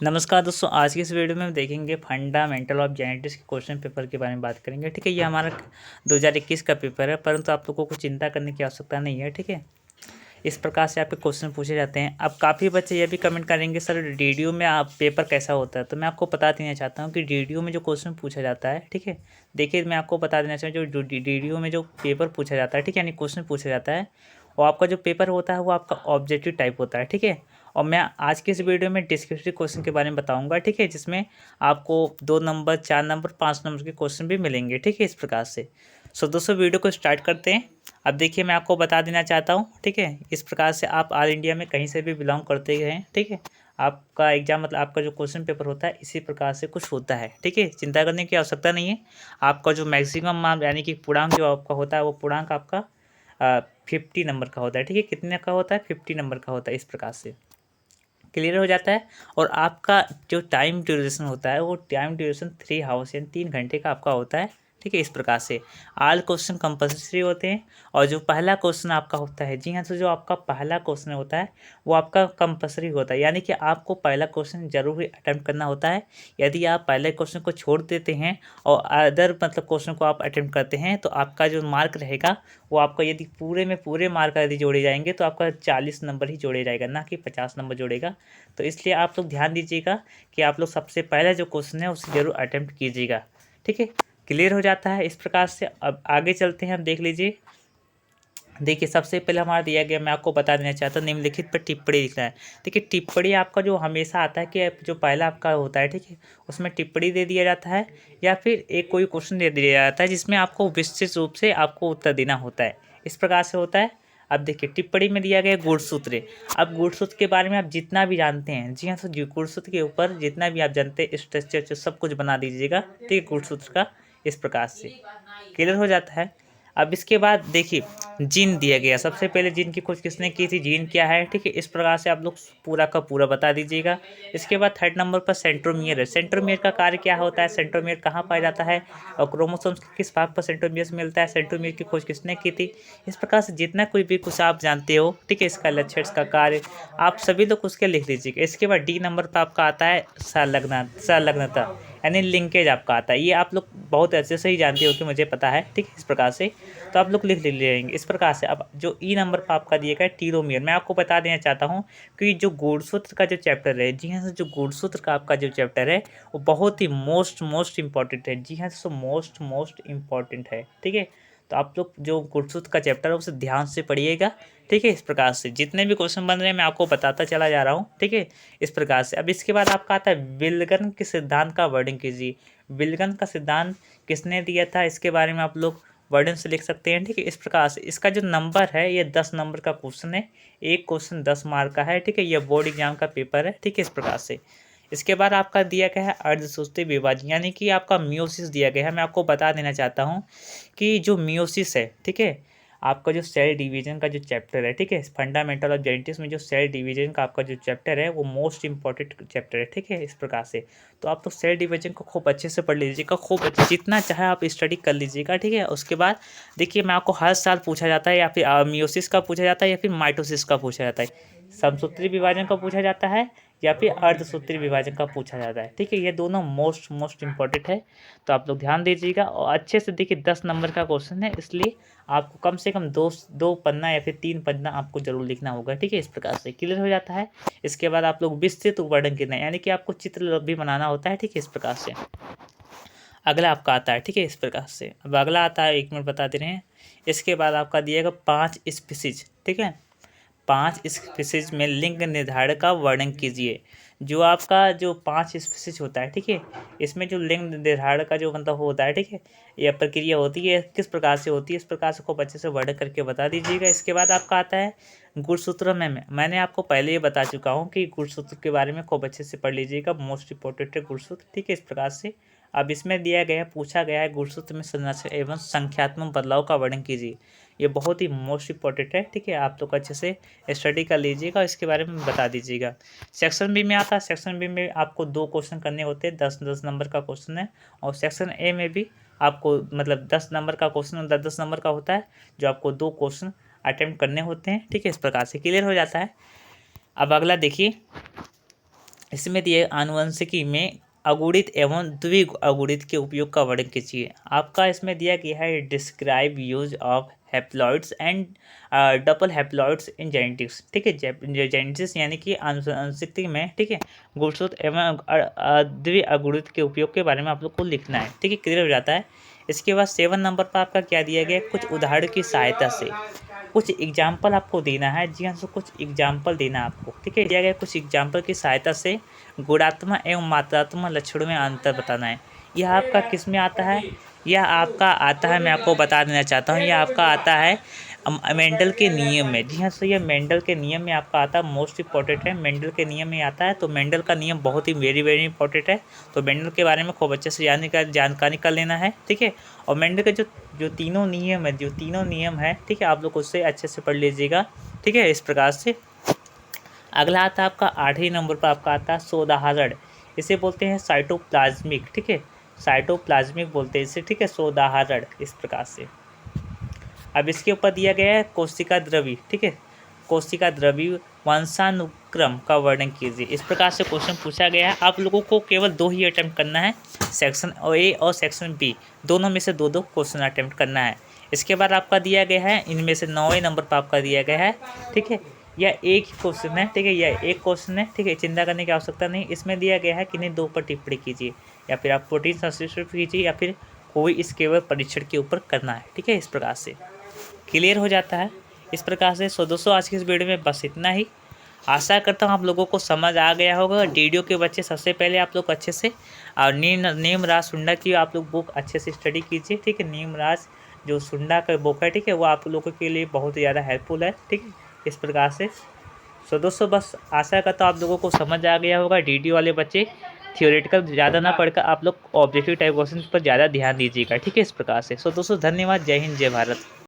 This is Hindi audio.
नमस्कार दोस्तों, आज की इस वीडियो में हम देखेंगे फंडामेंटल ऑफ जेनेटिक्स के क्वेश्चन पेपर के बारे में बात करेंगे। ठीक है, ये हमारा 2021 का पेपर है, परंतु आप लोगों को चिंता करने की आवश्यकता नहीं है। ठीक है, इस प्रकार से आपके क्वेश्चन पूछे जाते हैं। अब काफ़ी बच्चे ये भी कमेंट करेंगे, सर डीडीयू में आप पेपर कैसा होता है। तो मैं आपको बता देना चाहता हूँ कि डीडीयू में जो क्वेश्चन पूछा जाता है, ठीक है, देखिए मैं आपको बता देना चाहूँ जो डीडीयू में जो पेपर पूछा जाता है, ठीक है, यानी क्वेश्चन पूछा जाता है, और आपका जो पेपर होता है वो आपका ऑब्जेक्टिव टाइप होता है। ठीक है, और मैं आज के इस वीडियो में डिस्क्रिप्टिव क्वेश्चन के बारे में बताऊंगा। ठीक है, जिसमें आपको 2 नंबर, 4 नंबर, 5 नंबर के क्वेश्चन भी मिलेंगे। ठीक है, इस प्रकार से। सो दोस्तों वीडियो को स्टार्ट करते हैं। अब देखिए मैं आपको बता देना चाहता हूँ, ठीक है, इस प्रकार से आप ऑल इंडिया में कहीं से भी बिलोंग करते हैं, ठीक है, आपका एग्जाम मतलब आपका जो क्वेश्चन पेपर होता है इसी प्रकार से कुछ होता है। ठीक है, चिंता करने की आवश्यकता नहीं है। आपका जो मैक्सिमम मार्क यानी कि पूर्णांक जो आपका होता है वो पूर्णांक आपका 50 नंबर का होता है। ठीक है, कितने का होता है? 50 नंबर का होता है। इस प्रकार से क्लियर हो जाता है। और आपका जो टाइम ड्यूरेशन होता है वो टाइम ड्यूरेशन 3 आवर्स यानी 3 घंटे का आपका होता है। ठीक है, इस प्रकार से ऑल क्वेश्चन कंपल्सरी होते हैं। और जो पहला क्वेश्चन आपका होता है, जी हाँ, तो जो आपका पहला क्वेश्चन होता है वो आपका कंपल्सरी होता है, यानी कि आपको पहला क्वेश्चन जरूर ही अटेम्प्ट करना होता है। यदि आप पहले क्वेश्चन को छोड़ देते हैं और अदर मतलब क्वेश्चन को आप अटेम्प्ट करते हैं तो आपका जो मार्क रहेगा वो आपका, यदि पूरे में पूरे मार्क यदि जोड़े जाएंगे तो आपका 40 नंबर ही जोड़े जाएगा, ना कि 50 नंबर जोड़ेगा। तो इसलिए आप लोग ध्यान दीजिएगा कि आप लोग सबसे पहला जो क्वेश्चन है उसे जरूर अटेम्प्ट कीजिएगा। ठीक है, क्लियर हो जाता है इस प्रकार से। अब आगे चलते हैं, हम देख लीजिए। देखिए सबसे पहले हमारा दिया गया, मैं आपको बता देना चाहता हूँ, निम्नलिखित पर टिप्पणी लिखना है। देखिए टिप्पणी आपका जो हमेशा आता है कि जो पहला आपका होता है, ठीक है, उसमें टिप्पणी दे दिया जाता है या फिर एक कोई क्वेश्चन दे दिया जाता है जिसमें आपको विस्तृत रूप से आपको उत्तर देना होता है। इस प्रकार से होता है। अब देखिए टिप्पणी में दिया गया गुणसूत्र। अब गुणसूत्र के बारे में आप जितना भी जानते हैं, जी हाँ, तो गुणसूत्र के ऊपर जितना भी आप जानते हैं स्ट्रक्चर सब कुछ बना दीजिएगा। ठीक है, गुणसूत्र का इस प्रकार से क्लियर हो जाता है। अब इसके बाद देखिए जीन दिया गया। सबसे पहले जीन की खोज किसने की थी, जीन क्या है, ठीक है, इस प्रकार से आप लोग पूरा का पूरा बता दीजिएगा। इसके बाद थर्ड नंबर पर सेंट्रोमियर है। सेंट्रोमियर का कार्य क्या होता है, सेंट्रोमियर कहाँ पाया जाता है और क्रोमोसोम्स के किस भाग पर सेंट्रोमियर से मिलता है, सेंट्रोमियर की खोज किसने की थी। इस प्रकार से जितना कोई भी कुछ आप जानते हो, ठीक है, इसका लक्ष्य, इसका कार्य, आप सभी लोग उसके लिख लीजिएगा। इसके बाद डी नंबर पर आपका आता है संलग्नता यानी लिंकेज आपका आता है। ये आप लोग बहुत अच्छे से ही जानते हो कि मुझे पता है। ठीक है, इस प्रकार से तो आप लोग लिख लेंगे इस प्रकार से। अब जो ई नंबर पर आपका दिया गया है टीलोमियर, मैं आपको बता देना चाहता हूँ कि जो गुणसूत्र का जो चैप्टर है, जी हाँ, जो गुणसूत्र का आपका जो चैप्टर है वो बहुत ही मोस्ट इंपॉर्टेंट है। जी हाँ, सो मोस्ट इम्पॉर्टेंट है। ठीक है, तो आप लोग जो गुणसूत्र का चैप्टर है उसे ध्यान से पढ़िएगा। ठीक है, इस प्रकार से जितने भी क्वेश्चन बन रहे हैं मैं आपको बताता चला जा रहा हूँ। ठीक है, इस प्रकार से। अब इसके बाद आपका आता है विल्सन के सिद्धांत का वर्णन कीजिए। विल्सन का सिद्धांत किसने दिया था, इसके बारे में आप लोग वर्णन से लिख सकते हैं। ठीक है, इस प्रकार से। इसका जो नंबर है ये 10 नंबर का क्वेश्चन है। एक क्वेश्चन 10 मार्क का है। ठीक है, ये बोर्ड एग्जाम का पेपर है। ठीक है, इस प्रकार से। इसके बाद आपका दिया गया है अर्धसूत्री विभाजन, यानी कि आपका मियोसिस दिया गया है। मैं आपको बता देना चाहता हूँ कि जो मियोसिस है, ठीक है, आपका जो सेल डिवीजन का जो चैप्टर है, ठीक है, फंडामेंटल ऑफ जेनेटिक्स में जो सेल डिवीजन का आपका जो चैप्टर है वो मोस्ट इंपॉर्टेंट चैप्टर है। ठीक है, इस प्रकार से। तो आप तो सेल डिवीजन को खूब अच्छे से पढ़ लीजिएगा, खूब अच्छे, जितना चाहे आप स्टडी कर लीजिएगा। ठीक है, उसके बाद देखिए मैं आपको हर साल पूछा जाता है, या फिर मियोसिस का पूछा जाता है या फिर माइटोसिस का पूछा जाता है, समसूत्री विभाजन का पूछा जाता है या फिर अर्धसूत्री विभाजन का पूछा जाता है। ठीक है, ये दोनों मोस्ट इंपॉर्टेंट है। तो आप लोग ध्यान दीजिएगा और अच्छे से देखिए 10 नंबर का क्वेश्चन है, इसलिए आपको कम से कम दो पन्ना या फिर 3 पन्ना आपको जरूर लिखना होगा। ठीक है, इस प्रकार से क्लियर हो जाता है। इसके बाद आप लोग विस्तृत वर्णन करना है, यानी कि आपको चित्र भी बनाना होता है। ठीक है, इस प्रकार से। अगला आपका आता है, ठीक है, इस प्रकार से। अब अगला आता है, 1 मिनट बता दे रहे हैं। इसके बाद आपका दिएगा 5 स्पीसीज। ठीक है, 5 स्पीसीज में लिंग निर्धारण का वर्णन कीजिए। जो आपका जो 5 स्पीसीज होता है, ठीक है, इसमें जो लिंग निर्धारण का जो मतलब होता है, ठीक है, यह प्रक्रिया होती है, किस प्रकार से होती है, इस प्रकार से खूब अच्छे से वर्णन करके बता दीजिएगा। इसके बाद आपका आता है गुणसूत्र में मैंने आपको पहले ही बता चुका हूँ कि गुणसूत्र के बारे में खूब अच्छे से पढ़ लीजिएगा। मोस्ट इंपॉर्टेंट है गुणसूत्र। ठीक है, इस प्रकार से। अब इसमें दिया गया पूछा गया है गुणसूत्र में संरचना एवं संख्यात्मक बदलाव का वर्णन कीजिए। ये बहुत ही मोस्ट इंपॉर्टेंट है। ठीक है, आप लोग अच्छे से स्टडी कर लीजिएगा, इसके बारे में बता दीजिएगा। सेक्शन बी में आता है, सेक्शन बी में आपको 2 क्वेश्चन करने होते हैं, 10 नंबर का क्वेश्चन है। और सेक्शन ए में भी आपको मतलब 10 नंबर का क्वेश्चन 10 नंबर का होता है, जो आपको 2 क्वेश्चन अटेम्प्ट करने होते हैं। ठीक है, इस प्रकार से क्लियर हो जाता है। अब अगला देखिए, इसमें दिए आनुवंशिकी में अगुणित एवं द्विअगुणित के उपयोग का वर्णन कीजिए। आपका इसमें दिया गया है describe use of haploids and double haploids in genetics. ठीक है, जेनेटिक्स यानी कि आनुवंशिकी में, ठीक है, गुणसूत्र एवं द्विअगुणित के उपयोग के बारे में आप लोग को लिखना है। ठीक है, क्लियर हो जाता है। इसके बाद 7 नंबर पर आपका क्या दिया गया है, कुछ उदाहरण की सहायता से कुछ एग्जाम्पल आपको देना है। जी हाँ, तो कुछ एग्जाम्पल देना है आपको। ठीक है, दिया गया कुछ एग्जाम्पल की सहायता से गुणात्मक एवं मात्रात्मक लक्षणों में अंतर बताना है। यह आपका किस में आता है, यह आपका आता है, मैं आपको बता देना चाहता हूँ, यह आपका आता है मेंडल के नियम में। जी हाँ, तो ये मेंडल के नियम में आपका आता है, मोस्ट इंपॉर्टेंट है, मेंडल के नियम में आता है। तो मेंडल का नियम बहुत ही वेरी वेरी इंपॉर्टेंट है। तो मेंडल के बारे में खूब अच्छे से जानकारी कर लेना है। ठीक है, और मेंडल के जो तीनों नियम है, ठीक है, आप लोग उससे अच्छे से पढ़ लीजिएगा। ठीक है, इस प्रकार से अगला आता है आपका 8वें नंबर पर आपका आता है सोदाहरण। इसे बोलते हैं साइटोप्लाज्मिक। ठीक है, साइटोप्लाज्मिक बोलते हैं इसे। ठीक है, सोदाहरण इस प्रकार से। अब इसके ऊपर दिया गया है कोशिका द्रवी। ठीक है, कोशिका द्रवी वंशानुक्रम का वर्णन कीजिए। इस प्रकार से क्वेश्चन पूछा गया है। आप लोगों को केवल 2 ही अटेम्प्ट करना है, सेक्शन ए और सेक्शन बी, दोनों में से 2-2 क्वेश्चन अटेम्प्ट करना है। इसके बाद आपका दिया गया है, इनमें से 9वें नंबर पर आपका दिया गया है। ठीक है, यह एक ही क्वेश्चन है। ठीक है, यह एक क्वेश्चन है। ठीक है, चिंता करने की आवश्यकता नहीं। इसमें दिया गया है कि नहीं 2 पर टिप्पणी कीजिए, या फिर आप प्रोटीन संश्लेषण कीजिए, या फिर कोई इस केवल परीक्षण के ऊपर करना है। ठीक है, इस प्रकार से क्लियर हो जाता है। इस प्रकार से दोस्तों आज की इस वीडियो में बस इतना ही। आशा करता हूँ आप लोगों को समझ आ गया होगा। डीडीओ के बच्चे सबसे पहले आप लोग अच्छे से और नीमराज सुंडा की आप लोग बुक अच्छे से स्टडी कीजिए। ठीक है, नीमराज जो सुंडा का बुक है, ठीक है, वो आप लोगों के लिए बहुत ही ज़्यादा हेल्पफुल है। ठीक है, इस प्रकार से दोस्तों बस आशा करता हूँ आप लोगों को समझ आ गया होगा। डीडीओ वाले बच्चे थियोरेटिकल ज़्यादा ना पढ़कर आप लोग ऑब्जेक्टिव टाइप क्वेश्चन पर ज़्यादा ध्यान दीजिएगा। ठीक है, इस प्रकार से दोस्तों धन्यवाद। जय हिंद, जय भारत।